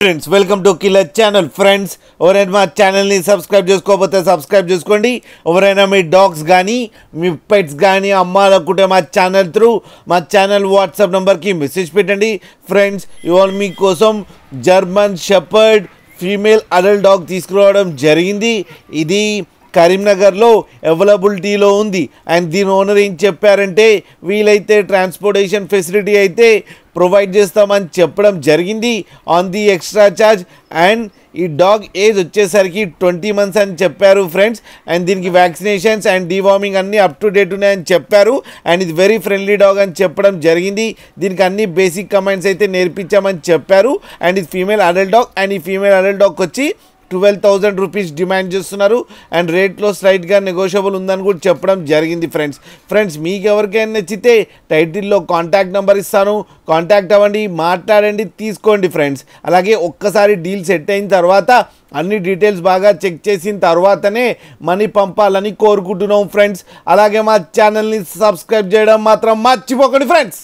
Friends welcome to killer channel. Friends ఎవరైనా మా ఛానల్ని సబ్స్క్రైబ్ చేసుకోకపోతే సబ్స్క్రైబ్ చేసుకోండి. ఎవరైనా మీ డాగ్స్ కానీ మీ పెట్స్ కానీ అమ్మాలనుకుంటే మా ఛానల్ త్రూ మా ఛానల్ వాట్సాప్ నెంబర్కి మెసేజ్ పెట్టండి. ఫ్రెండ్స్ ఇవాళ మీకోసం German shepherd female adult dog తీసుకురావడం జరిగింది. ఇది కరీంనగర్లో అవైలబిలిటీలో ఉంది. అండ్ దీని ఓనర్ ఏం చెప్పారంటే వీలైతే ట్రాన్స్పోర్టేషన్ ఫెసిలిటీ అయితే ప్రొవైడ్ చేస్తామని చెప్పడం జరిగింది on the extra charge. And ఈ డాగ్ ఏజ్ వచ్చేసరికి 20 months అని చెప్పారు ఫ్రెండ్స్. అండ్ దీనికి వ్యాక్సినేషన్స్ అండ్ డీవార్మింగ్ అన్నీ అప్ టు డేట్ ఉన్నాయని చెప్పారు. అండ్ ఇది వెరీ ఫ్రెండ్లీ డాగ్ అని చెప్పడం జరిగింది. దీనికి అన్ని బేసిక్ కమాండ్స్ అయితే నేర్పించామని చెప్పారు. అండ్ ఇది ఫీమేల్ అడల్ట్ డాగ్. అండ్ ఈ ఫీమేల్ అడల్ట్ డాగ్ వచ్చి 12,000 రూపీస్ డిమాండ్ చేస్తున్నారు. అండ్ రేట్లో స్లైట్గా నెగోషియబుల్ ఉందని కూడా చెప్పడం జరిగింది ఫ్రెండ్స్ మీకు ఎవరికైనా నచ్చితే టైటిల్లో కాంటాక్ట్ నెంబర్ ఇస్తాను, కాంటాక్ట్ అవ్వండి, మాట్లాడండి, తీసుకోండి ఫ్రెండ్స్. అలాగే ఒక్కసారి డీల్ సెట్ అయిన తర్వాత అన్ని డీటెయిల్స్ బాగా చెక్ చేసిన తర్వాతనే మనీ పంపాలని కోరుకుంటున్నాం ఫ్రెండ్స్. అలాగే మా ఛానల్ని సబ్స్క్రైబ్ చేయడం మాత్రం మర్చిపోకండి ఫ్రెండ్స్.